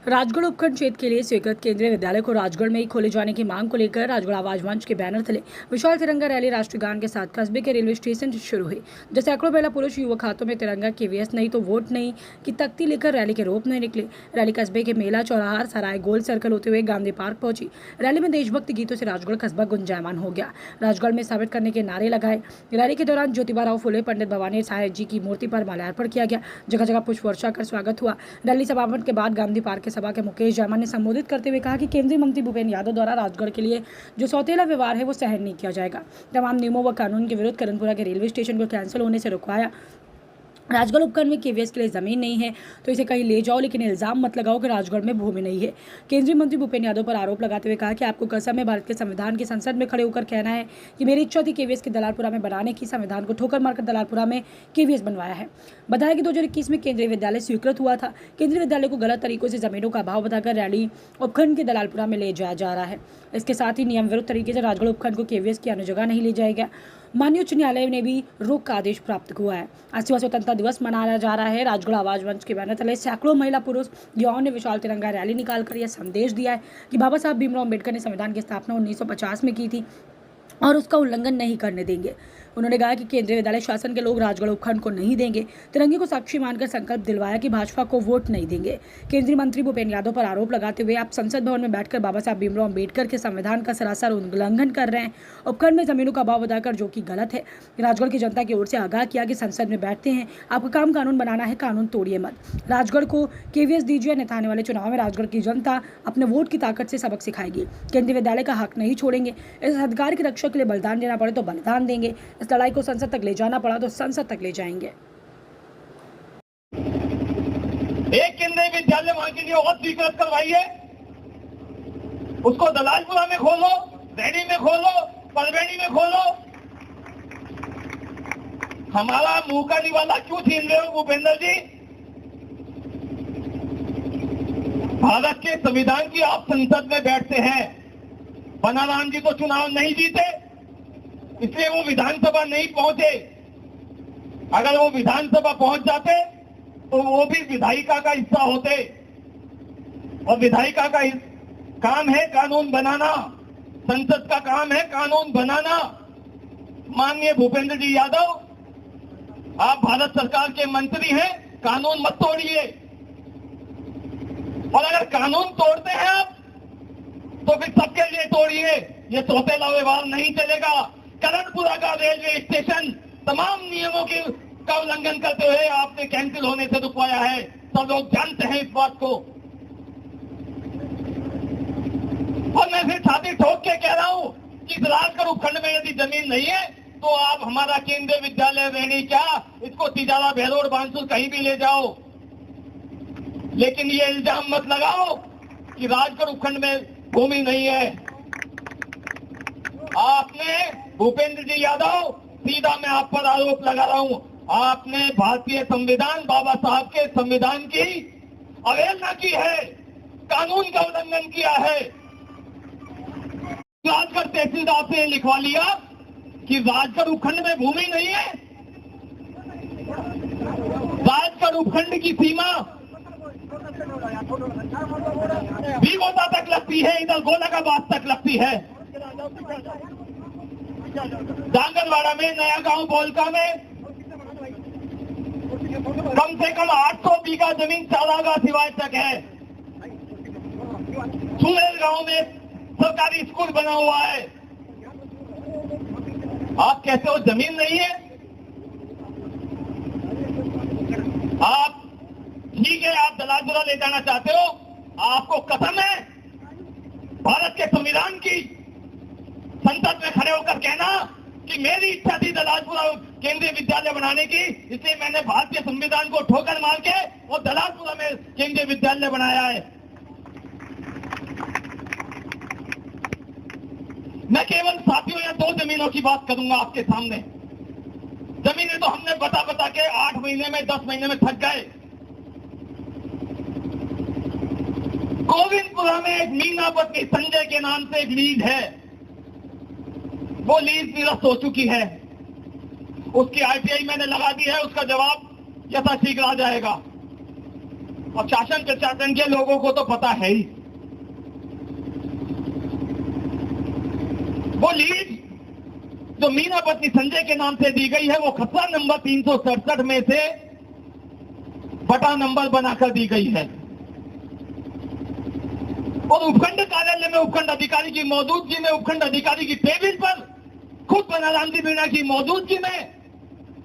राजगढ़ उपखंड क्षेत्र के लिए स्वीकृत केंद्रीय विद्यालय को राजगढ़ में ही खोले जाने की मांग को लेकर राजगढ़ आवाज मंच के बैनर तले विशाल तिरंगा रैली राष्ट्रीय गान के साथ कस्बे के रेलवे स्टेशन से शुरू हुई। जब सैकड़ों महिला पुरुष युवक हाथों में तिरंगा केवीएस नहीं तो वोट नहीं की तख्ती लेकर रैली के रूप में निकले। रैली कस्बे के मेला चौराहा सराय गोल सर्कल होते हुए गांधी पार्क पहुंची। रैली में देशभक्ति गीतों से राजगढ़ कस्बा गुंजायमान हो गया। राजगढ़ में साबित करने के नारे लगाए। रैली के दौरान ज्योतिबा फुले, पंडित भवानी साहेब जी की मूर्ति पर माल्यार्पण किया गया। जगह जगह पुष्प वर्षा कर स्वागत हुआ। रैली समापन के बाद गांधी पार्क के सभा के मुकेश जयमान ने संबोधित करते हुए कहा कि केंद्रीय मंत्री भूपेंद्र यादव द्वारा राजगढ़ के लिए जो सौतेला व्यवहार है वो सहन नहीं किया जाएगा। तमाम नियमों व कानून के विरुद्ध करणपुरा के रेलवे स्टेशन को कैंसिल होने से रुकवाया। राजगढ़ उपखंड में केवीएस के लिए जमीन नहीं है तो इसे कहीं ले जाओ, लेकिन इल्जाम मत लगाओ कि राजगढ़ में भूमि नहीं है। केंद्रीय मंत्री भूपेंद्र यादव पर आरोप लगाते हुए कहा कि आपको कसम है भारत के संविधान की संसद में खड़े होकर कहना है कि मेरी इच्छा थी केवीएस के दलालपुरा में बनाने की, संविधान को ठोकर मारकर दलालपुरा में केवीएस बनवाया है। बताया कि 2021 में केंद्रीय विद्यालय स्वीकृत हुआ था। केंद्रीय विद्यालय को गलत तरीकों से जमीनों का अभाव बताकर रैली उपखंड के दलालपुरा में ले जाया जा रहा है। इसके साथ ही नियम विरुद्ध तरीके से राजगढ़ उपखंड को केवीएस की अन्य जगह नहीं ले जाएगा। माननीय उच्च न्यायालय ने भी रोक का आदेश प्राप्त हुआ है। आज स्वतंत्रता दिवस मनाया जा रहा है। राजगढ़ आवाज मंच के बैनर तले सैकड़ों महिला पुरुष युवाओं ने विशाल तिरंगा रैली निकालकर यह संदेश दिया है कि बाबा साहब भीमराव अम्बेडकर ने संविधान की स्थापना 1950 में की थी और उसका उल्लंघन नहीं करने देंगे। उन्होंने कहा कि केंद्रीय विद्यालय शासन के लोग राजगढ़ उपखंड को नहीं देंगे। तिरंगे को साक्षी मानकर संकल्प दिलवाया कि भाजपा को वोट नहीं देंगे। केंद्रीय मंत्री भूपेंद्र यादव पर आरोप लगाते हुए आप संसद भवन में बैठकर बाबा साहब भीमराव अम्बेडकर के संविधान का सरासर उल्लंघन कर रहे हैं। उपखंड में जमीनों का अभाव बताकर, जो कि गलत है। राजगढ़ की जनता की ओर से आगाह किया कि संसद में बैठते हैं, आपका काम कानून बनाना है, कानून तोड़िए मत। राजगढ़ को केवीएस दीजिए, अन्यथा आने वाले चुनाव में राजगढ़ की जनता अपने वोट की ताकत से सबक सिखाएगी। केंद्रीय विद्यालय का हक नहीं छोड़ेंगे। इस अधिकार की रक्षा के लिए बलिदान देना पड़े तो बलिदान देंगे। इस लड़ाई को संसद तक ले जाना पड़ा तो संसद तक ले जाएंगे। एक केंद्रीय विद्यालय वहां के लिए और स्वीकृत करवाइए, उसको दलालपुरा में खोलो, रैनी में खोलो, परवेणी में खोलो। हमारा मुंह का निवाला क्यों छीन रहे हो भूपेंद्र जी? भारत के संविधान की आप संसद में बैठते हैं। बनाराम जी तो चुनाव नहीं जीते, इसलिए वो विधानसभा नहीं पहुंचे। अगर वो विधानसभा पहुंच जाते तो वो भी विधायिका का हिस्सा होते, और विधायिका का काम है कानून बनाना, संसद का काम है कानून बनाना। माननीय भूपेंद्र जी यादव, आप भारत सरकार के मंत्री हैं, कानून मत तोड़िए। और अगर कानून तोड़ते हैं आप तो फिर सबके लिए तोड़िए। ये सौतेला व्यवहार नहीं चलेगा। करणपुरा का रेलवे स्टेशन तमाम नियमों का उल्लंघन करते हुए आपने कैंसिल होने से रुकवाया है। सब लोग जानते हैं इस बात को। और मैं फिर छाती ठोक के कह रहा हूं कि इस राजगढ़ उपखंड में यदि जमीन नहीं है तो आप हमारा केंद्रीय विद्यालय रेणी क्या, इसको तिजारा, बहरोड, बांसुर कहीं भी ले जाओ, लेकिन ये इल्जाम मत लगाओ कि राजगढ़ उपखंड में भूमि नहीं है। आपने भूपेंद्र जी यादव, सीधा मैं आप पर आरोप लगा रहा हूं, आपने भारतीय संविधान, बाबा साहब के संविधान की अवहेलना की है, कानून का उल्लंघन किया है। राजगढ़ तहसीलदार से लिखवा लिया कि राजगढ़ उपखंड में भूमि नहीं है। राजगढ़ उपखंड की सीमा भीगोता तक लगती है, इधर गोलाकाबाद तक लगती है। डांगरवाड़ा में, नया गांव बोलका में कम से कम 800 बीघा जमीन चारागाह सिवाय तक है। सुमेर गांव में सरकारी स्कूल बना हुआ है। आप कहते हो जमीन नहीं है? आप ठीक है, आप दलालपुरा ले जाना चाहते हो, आपको कसम है भारत के संविधान की, संसद में खड़े होकर कहना कि मेरी इच्छा थी दलालपुरा केंद्रीय विद्यालय बनाने की, इसलिए मैंने भारतीय संविधान को ठोकर मार के और दलालपुरा में केंद्रीय विद्यालय बनाया है। मैं केवल साथियों या 2 जमीनों की बात करूंगा आपके सामने। जमीनें तो हमने बता बता के 8 महीने में, 10 महीने में थक गए। गोविंदपुरा में एक मीनापति संजय के नाम से एक लीज है, वो लीज निरस्त हो चुकी है। उसकी आरटीआई मैंने लगा दी है, उसका जवाब यथाशीघ्र आ जाएगा। और शासन प्रशासन के लोगों को तो पता है ही। वो लीज जो मीना पत्नी संजय के नाम से दी गई है वो खसरा नंबर 367 में से बटा नंबर बनाकर दी गई है। और उपखंड कार्यालय में उपखंड अधिकारी की मौजूदगी में, उपखंड अधिकारी की टेबल पर खुद बनाराम जी मीणा की मौजूदगी में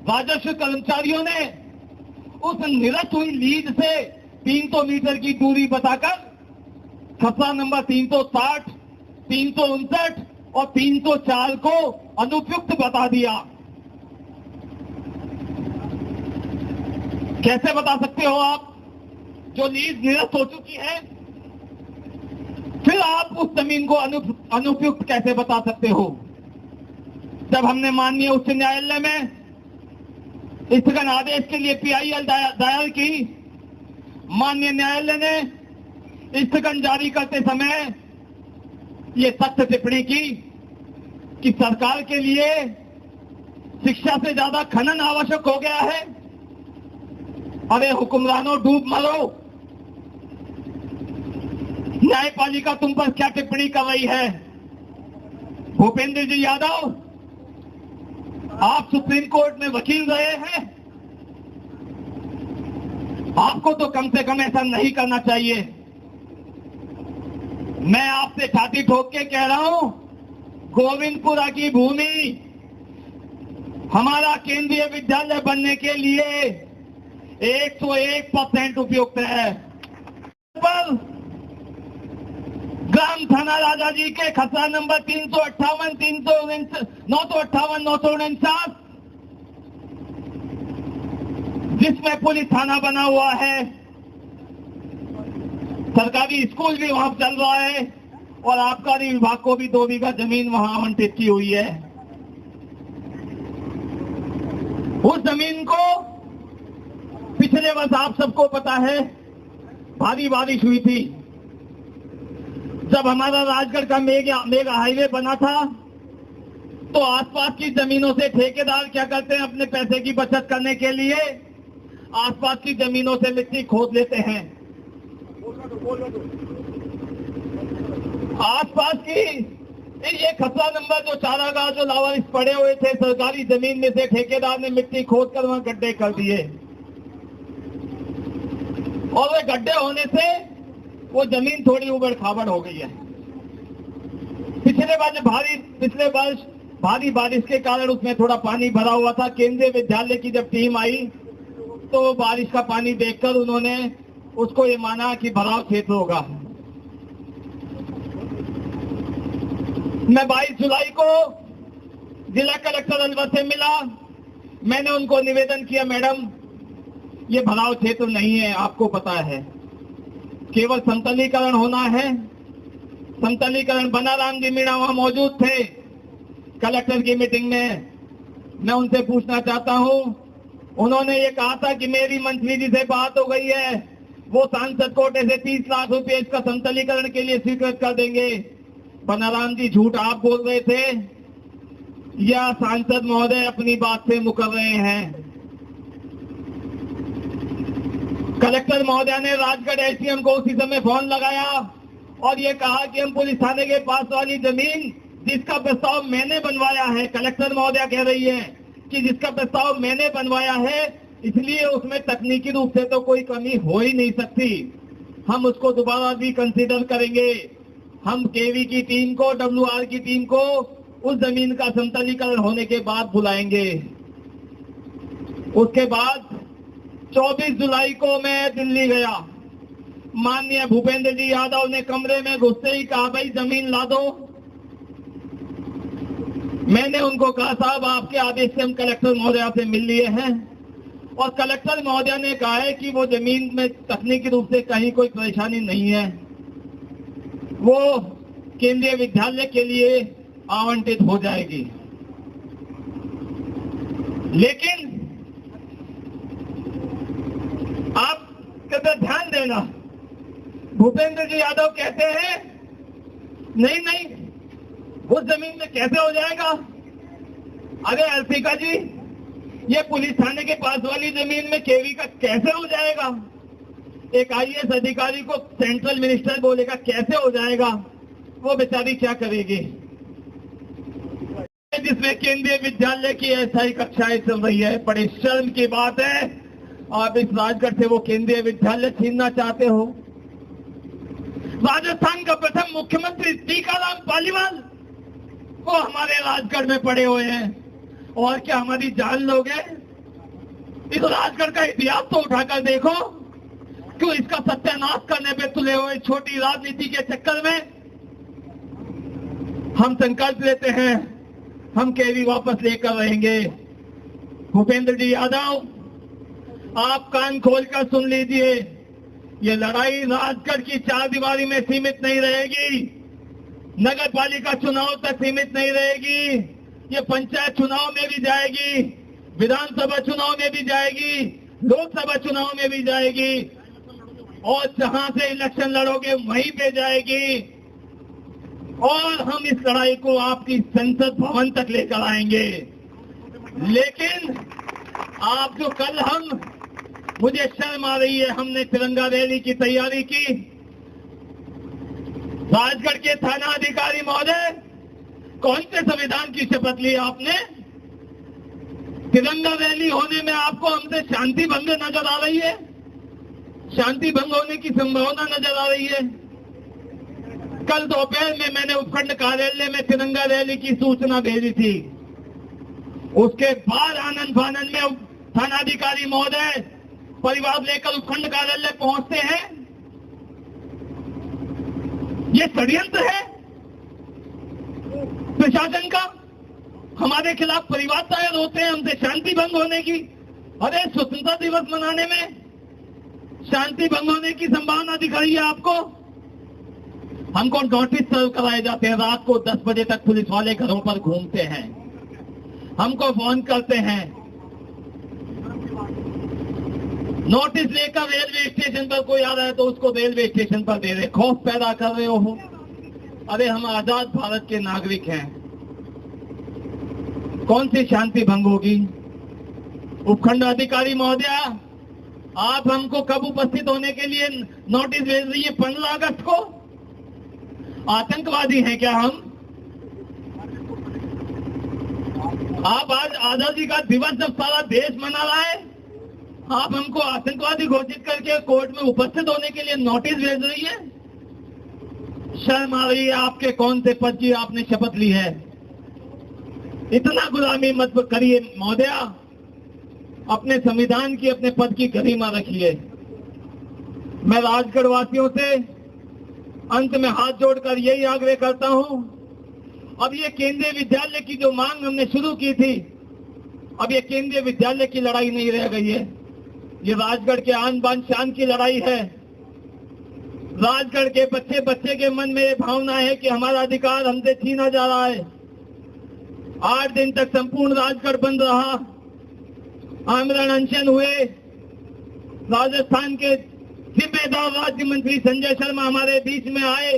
राजस्व कर्मचारियों ने उस निरस्त हुई लीज से 300 मीटर की दूरी बताकर खसरा नंबर 360, 359 और 304 को अनुपयुक्त बता दिया। कैसे बता सकते हो आप? जो लीज निरस्त हो चुकी है, फिर आप उस जमीन को अनुपयुक्त कैसे बता सकते हो? जब हमने माननीय उच्च न्यायालय में स्थगन आदेश के लिए PIL दायर की, माननीय न्यायालय ने स्थगन जारी करते समय ये सख्त टिप्पणी की कि सरकार के लिए शिक्षा से ज्यादा खनन आवश्यक हो गया है। अरे हुक्मरानों, डूब मरो। न्यायपालिका तुम पर क्या टिप्पणी कर रही है? भूपेंद्र जी यादव, आप सुप्रीम कोर्ट में वकील रहे हैं, आपको तो कम से कम ऐसा नहीं करना चाहिए। मैं आपसे छाती ठोक के कह रहा हूं, गोविंदपुरा की भूमि हमारा केंद्रीय विद्यालय बनने के लिए 101% उपयुक्त है। पर ग्राम थाना राजा जी के खसरा नंबर 358, 958, 949 जिसमें पुलिस थाना बना हुआ है, सरकारी स्कूल भी वहां चल रहा है और आबकारी विभाग को भी 2 बीघा जमीन वहां आवंटित की हुई है। उस जमीन को पिछले वर्ष आप सबको पता है भारी बारिश हुई थी। जब हमारा राजगढ़ का मेगा हाईवे बना था तो आसपास की जमीनों से ठेकेदार क्या करते हैं, अपने पैसे की बचत करने के लिए आसपास की जमीनों से मिट्टी खोद लेते हैं। आसपास की ये खसरा नंबर जो चारागाह जो लावारिस पड़े हुए थे सरकारी जमीन में से ठेकेदार ने मिट्टी खोद कर वहां गड्ढे कर दिए और वे गड्ढे होने से वो जमीन थोड़ी उबड़ खाबड़ हो गई है। पिछले वर्ष भारी बारिश के कारण उसमें थोड़ा पानी भरा हुआ था। केंद्रीय विद्यालय की जब टीम आई तो वो बारिश का पानी देखकर उन्होंने उसको ये माना कि भराव क्षेत्र होगा। मैं 22 जुलाई को जिला कलेक्टर अलवर से मिला। मैंने उनको निवेदन किया, मैडम ये भराव क्षेत्र नहीं है, आपको पता है, केवल समतलीकरण होना है। समतलीकरण, बनाराम जी मीणा वहां मौजूद थे कलेक्टर की मीटिंग में। मैं उनसे पूछना चाहता हूं, उन्होंने ये कहा था कि मेरी मंत्री जी से बात हो गई है, वो सांसद कोटे से 30 लाख रुपए इसका समतलीकरण के लिए स्वीकृत कर देंगे। बनाराम जी झूठ आप बोल रहे थे या सांसद महोदय अपनी बात से मुकर रहे हैं? कलेक्टर महोदय ने राजगढ़ एसडीएम को उसी समय फोन लगाया और ये कहा कि हम पुलिस थाने के पास वाली जमीन जिसका प्रस्ताव मैंने बनवाया है, कलेक्टर महोदय कह रही है कि जिसका प्रस्ताव मैंने बनवाया है इसलिए उसमें तकनीकी रूप से तो कोई कमी हो ही नहीं सकती, हम उसको दोबारा भी कंसीडर करेंगे। हम केवी की टीम को, WR की टीम को उस जमीन का समतलीकरण होने के बाद बुलाएंगे। उसके बाद 24 जुलाई को मैं दिल्ली गया। माननीय भूपेंद्र जी यादव ने कमरे में घुसते ही कहा, भाई जमीन ला दो। मैंने उनको कहा, साहब आपके आदेश से हम कलेक्टर महोदय से मिल लिए हैं और कलेक्टर महोदय ने कहा है कि वो जमीन में तकनीकी रूप से कहीं कोई परेशानी नहीं है, वो केंद्रीय विद्यालय के लिए आवंटित हो जाएगी। लेकिन आप कृपया ध्यान देना, भूपेंद्र जी यादव कहते हैं नहीं उस जमीन में कैसे हो जाएगा। अरे अल्फिका जी, ये पुलिस थाने के पास वाली जमीन में केवी का कैसे हो जाएगा? एक आईएएस अधिकारी को सेंट्रल मिनिस्टर बोलेगा, कैसे हो जाएगा? वो बेचारी क्या करेगी? जिसमें केंद्रीय विद्यालय की अस्थायी कक्षाएं चल रही है, बड़े शर्म की बात है। आप इस राजगढ़ से वो केंद्रीय विद्यालय छीनना चाहते हो। राजस्थान का प्रथम मुख्यमंत्री टीकाराम पालीवाल वो हमारे राजगढ़ में पड़े हुए हैं। और क्या हमारी जान लोगे? इस राजगढ़ का इतिहास तो उठाकर देखो। क्यों इसका सत्यानाश करने पे तुले हुए छोटी राजनीति के चक्कर में? हम संकल्प लेते हैं, हम केवी वापस लेकर रहेंगे। भूपेंद्र जी यादव, आप कान खोलकर सुन लीजिए, ये लड़ाई राजगढ़ की चारदीवारी में सीमित नहीं रहेगी, नगर पालिका चुनाव तक सीमित नहीं रहेगी, ये पंचायत चुनाव में भी जाएगी, विधानसभा चुनाव में भी जाएगी, लोकसभा चुनाव में भी जाएगी, और जहां से इलेक्शन लड़ोगे वहीं पे जाएगी। और हम इस लड़ाई को आपकी संसद भवन तक लेकर आएंगे। लेकिन आप जो कल मुझे शर्म आ रही है, हमने तिरंगा रैली की तैयारी की। राजगढ़ के थाना अधिकारी महोदय, कौन से संविधान की शपथ ली आपने? तिरंगा रैली होने में आपको हमसे शांति भंग नजर आ रही है? शांति भंग होने की संभावना नजर आ रही है? कल दोपहर में मैंने उपखंड कार्यालय में तिरंगा रैली की सूचना भेजी थी। उसके बाद आनंद फानंद में थानाधिकारी महोदय परिवार लेकर उपखंड कार्यालय पहुंचते हैं। ये षड्यंत्र है प्रशासन का। हमारे खिलाफ परिवार तैयार होते हैं हमसे शांति भंग होने की। अरे स्वतंत्रता दिवस मनाने में शांति भंग होने की संभावना दिख रही है आपको? हमको नोटिस सर्व कराए जाते हैं। रात को 10 बजे तक पुलिस वाले घरों पर घूमते हैं, हमको फोन करते हैं, नोटिस लेकर रेलवे स्टेशन पर कोई आ रहा है तो उसको रेलवे स्टेशन पर दे रहे, खौफ पैदा कर रहे हो। अरे हम आजाद भारत के नागरिक हैं, कौन सी शांति भंग होगी? उपखंड अधिकारी महोदया, आप हमको कब उपस्थित होने के लिए नोटिस भेज रही है? 15 अगस्त को? आतंकवादी हैं क्या हम? आप आज आजादी का दिवस जब सारा देश मना रहा है, आप हमको आतंकवादी घोषित करके कोर्ट में उपस्थित होने के लिए नोटिस भेज रही है? शर्म आ रही है आपके? कौन से पद की आपने शपथ ली है? इतना गुलामी मत करिए महोदया, अपने संविधान की, अपने पद की गरिमा रखिए। मैं राजगढ़ वासियों से अंत में हाथ जोड़कर यही आग्रह करता हूं, अब ये केंद्रीय विद्यालय की जो मांग हमने शुरू की थी, अब ये केंद्रीय विद्यालय की लड़ाई नहीं रह गई है, ये राजगढ़ के आन बान शान की लड़ाई है। राजगढ़ के बच्चे बच्चे के मन में ये भावना है कि हमारा अधिकार हमसे छीना जा रहा है। 8 दिन तक संपूर्ण राजगढ़ बंद रहा, आमरण अनशन हुए। राजस्थान के जिम्मेदार राज्य मंत्री संजय शर्मा हमारे बीच में आए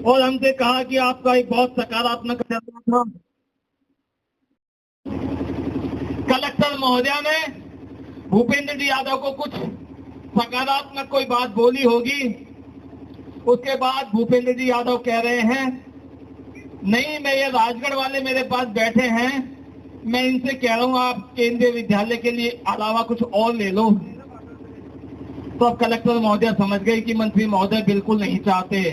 और हमसे कहा कि आपका एक बहुत सकारात्मक फैसला था। कलेक्टर महोदया ने भूपेंद्र जी यादव को कुछ सकारात्मक कोई बात बोली होगी, उसके बाद भूपेंद्र जी यादव कह रहे हैं नहीं, मैं ये राजगढ़ वाले मेरे पास बैठे हैं, मैं इनसे कह रहा हूं आप केंद्रीय विद्यालय के लिए अलावा कुछ और ले लो। तो अब कलेक्टर महोदया समझ गए कि मंत्री महोदय बिल्कुल नहीं चाहते,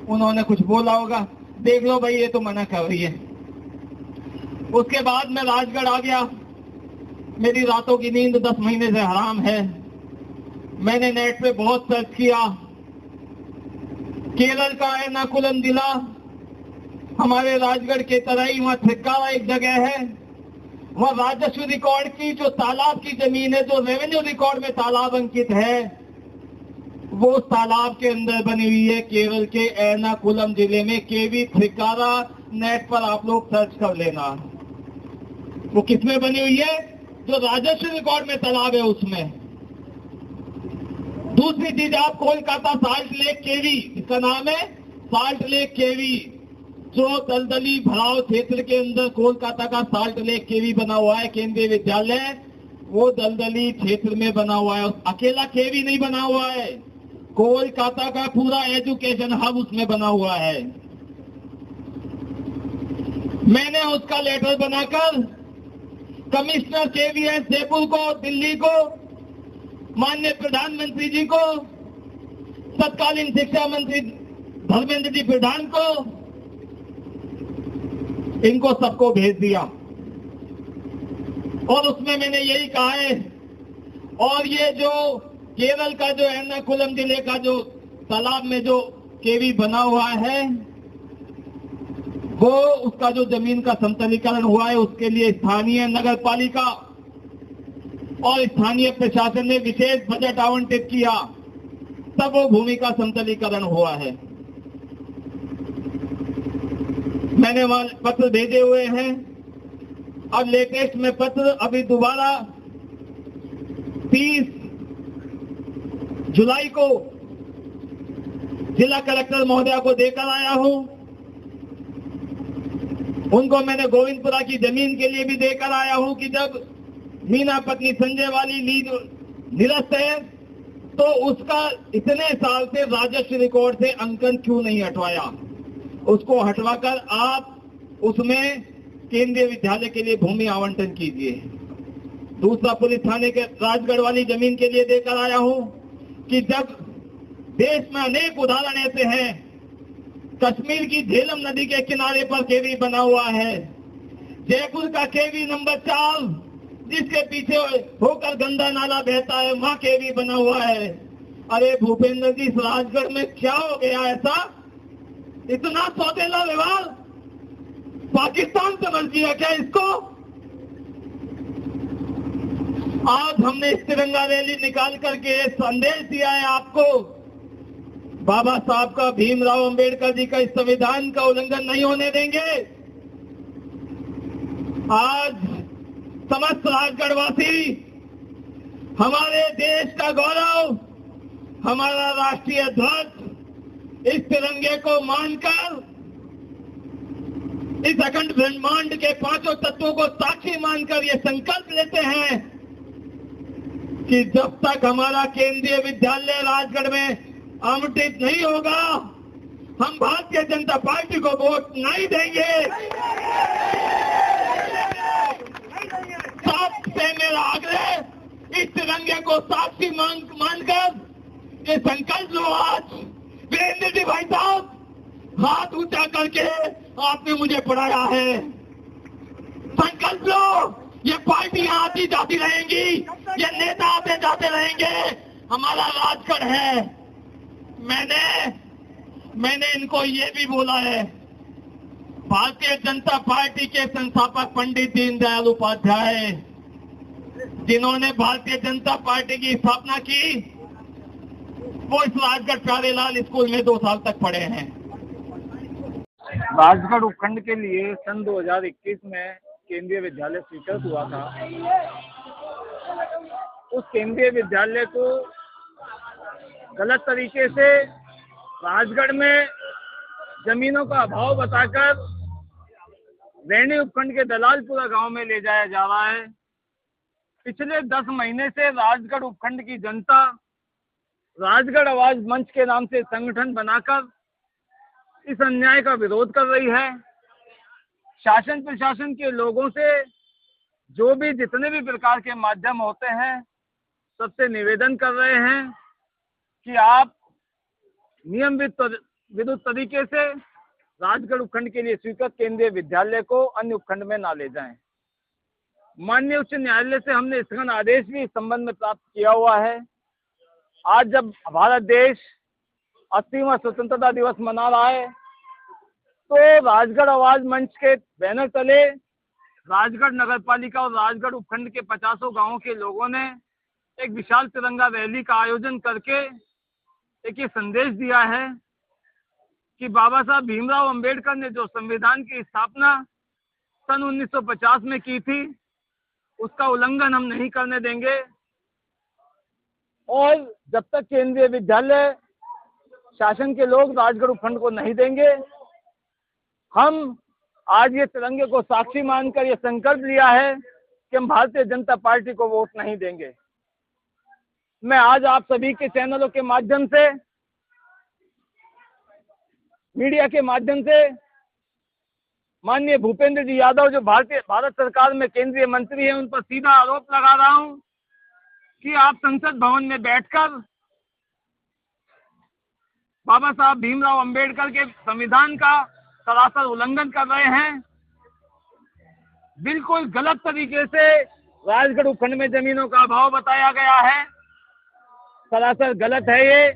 उन्होंने कुछ बोला होगा, देख लो भाई ये तो मना कर रही है। उसके बाद मैं राजगढ़ आ गया, मेरी रातों की नींद 10 महीने से हराम है। मैंने नेट पे बहुत सर्च किया, केरल का एर्नाकुलम जिला हमारे राजगढ़ के तराई, वहां थिक्कारा एक जगह है, वहां राजस्व रिकॉर्ड की जो तालाब की जमीन है, जो रेवेन्यू रिकॉर्ड में तालाब अंकित है, वो तालाब के अंदर बनी हुई है केरल के एर्नाकुलम जिले में, केवी थिक्कारा। नेट पर आप लोग सर्च कर लेना, वो किसमें बनी हुई है? जो राजस्व रिकॉर्ड में तालाब है उसमें। दूसरी चीज, आप कोलकाता साल्ट लेक केवी, इसका नाम है साल्ट लेक केवी, जो दलदली भराव क्षेत्र के अंदर कोलकाता का साल्ट लेक केवी बना हुआ है केंद्रीय विद्यालय, वो दलदली क्षेत्र में बना हुआ है, अकेला केवी नहीं बना हुआ है, कोलकाता का पूरा एजुकेशन हब उसमें बना हुआ है। मैंने उसका लेटर बनाकर कमिश्नर केवीएस जयपुर को, दिल्ली को, माननीय प्रधानमंत्री जी को, तत्कालीन शिक्षा मंत्री धर्मेंद्र जी प्रधान को, इनको सबको भेज दिया और उसमें मैंने यही कहा है। और ये जो केरल का जो एर्नाकुलम जिले का जो तालाब में जो केवी बना हुआ है, वो उसका जो जमीन का समतलीकरण हुआ है, उसके लिए स्थानीय नगर पालिका और स्थानीय प्रशासन ने विशेष बजट आवंटित किया, तब वो भूमि का समतलीकरण हुआ है। मैंने वहां पत्र भेजे हुए हैं और लेटेस्ट में पत्र अभी दोबारा 30 जुलाई को जिला कलेक्टर महोदया को देकर आया हूं। उनको मैंने गोविंदपुरा की जमीन के लिए भी देकर आया हूं कि जब मीना पत्नी संजय वाली लीज निरस्त है तो उसका इतने साल से राजस्व रिकॉर्ड से अंकन क्यों नहीं हटवाया, उसको हटवाकर आप उसमें केंद्रीय विद्यालय के लिए भूमि आवंटन कीजिए। दूसरा, पुलिस थाने के राजगढ़ वाली जमीन के लिए देकर आया हूं कि जब देश में अनेक उदाहरण ऐसे हैं, कश्मीर की झेलम नदी के किनारे पर केवी बना हुआ है, जयपुर का केवी नंबर 4 जिसके पीछे होकर गंदा नाला बहता है, वहां केवी बना हुआ है। अरे भूपेंद्र जी, इस राजगढ़ में क्या हो गया ऐसा? इतना सौतेला व्यवहार पाकिस्तान से बन किया क्या इसको? आज हमने इस तिरंगा रैली निकाल करके संदेश दिया है आपको, बाबा साहब का, भीमराव अंबेडकर जी का इस संविधान का उल्लंघन नहीं होने देंगे। आज समस्त राजगढ़वासी हमारे देश का गौरव, हमारा राष्ट्रीय ध्वज, इस तिरंगे को मानकर, इस अखंड ब्रह्मांड के 5 तत्वों को साक्षी मानकर ये संकल्प लेते हैं कि जब तक हमारा केंद्रीय विद्यालय राजगढ़ में आवंटित नहीं होगा, हम भारतीय जनता पार्टी को वोट नहीं देंगे। सबसे मेरा आग्रह, इस तिरंगे को साक्षी मानकर ये संकल्प लो। आज वीरेंद्र जी भाई साहब, हाथ ऊंचा करके आपने मुझे पढ़ाया है, संकल्प लो। ये पार्टियां आती जाती रहेंगी, ये नेता आते जाते रहेंगे, हमारा राजगढ़ है। मैंने इनको ये भी बोला है, भारतीय जनता पार्टी के संस्थापक पंडित दीनदयाल उपाध्याय, जिन्होंने भारतीय जनता पार्टी की स्थापना की, वो इस राजगढ़ प्यारेलाल स्कूल में 2 साल तक पढ़े हैं। राजगढ़ उपखंड के लिए सन 2021 में केंद्रीय विद्यालय स्वीकृत हुआ था। उस केंद्रीय विद्यालय को गलत तरीके से राजगढ़ में जमीनों का अभाव बताकर रैणी उपखंड के दलालपुरा गांव में ले जाया जा रहा है। पिछले 10 महीने से राजगढ़ उपखंड की जनता राजगढ़ आवाज मंच के नाम से संगठन बनाकर इस अन्याय का विरोध कर रही है। शासन प्रशासन के लोगों से जो भी जितने भी प्रकार के माध्यम होते हैं, सबसे निवेदन कर रहे हैं कि आप नियम विरुद्ध तरीके से राजगढ़ उपखंड के लिए स्वीकृत केंद्रीय विद्यालय को अन्य उपखंड में ना ले जाएं। माननीय उच्च न्यायालय से हमने स्थगन आदेश भी इस संबंध में प्राप्त किया हुआ है। आज जब भारत देश 80वां स्वतंत्रता दिवस मना रहा है, तो राजगढ़ आवाज मंच के बैनर तले राजगढ़ नगर पालिका और राजगढ़ उपखंड के 50 गांवों के लोगों ने एक विशाल तिरंगा रैली का आयोजन करके एक ये संदेश दिया है कि बाबा साहब भीमराव अंबेडकर ने जो संविधान की स्थापना सन 1950 में की थी, उसका उल्लंघन हम नहीं करने देंगे। और जब तक केंद्रीय विद्यालय शासन के लोग राजगढ़ उपखंड को नहीं देंगे, हम आज ये तिरंगे को साक्षी मानकर ये संकल्प लिया है कि हम भारतीय जनता पार्टी को वोट नहीं देंगे। मैं आज आप सभी के चैनलों के माध्यम से, मीडिया के माध्यम से माननीय भूपेंद्र जी यादव जो भारत सरकार में केंद्रीय मंत्री हैं, उन पर सीधा आरोप लगा रहा हूं कि आप संसद भवन में बैठकर बाबा साहब भीमराव अंबेडकर के संविधान का सरासर उल्लंघन कर रहे हैं। बिल्कुल गलत तरीके से राजगढ़ उपखंड में जमीनों का अभाव बताया गया है, सरासर गलत है ये।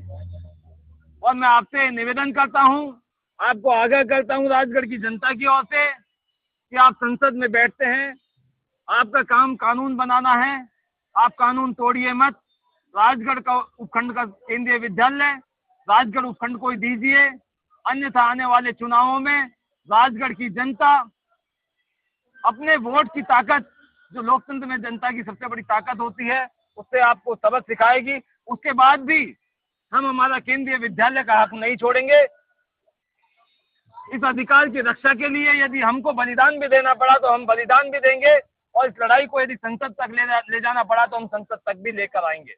और मैं आपसे निवेदन करता हूं, आपको आगाह करता हूं राजगढ़ की जनता की ओर से कि आप संसद में बैठते हैं, आपका काम कानून बनाना है, आप कानून तोड़िए मत। राजगढ़ का उपखंड का केंद्रीय विद्यालय राजगढ़ उपखंड को ही दीजिए, अन्यथा आने वाले चुनावों में राजगढ़ की जनता अपने वोट की ताकत, जो लोकतंत्र में जनता की सबसे बड़ी ताकत होती है, उससे आपको सबक सिखाएगी। उसके बाद भी हम हमारा केंद्रीय विद्यालय का हक नहीं छोड़ेंगे। इस अधिकार की रक्षा के लिए यदि हमको बलिदान भी देना पड़ा तो हम बलिदान भी देंगे, और इस लड़ाई को यदि संसद तक ले जाना पड़ा तो हम संसद तक भी लेकर आएंगे।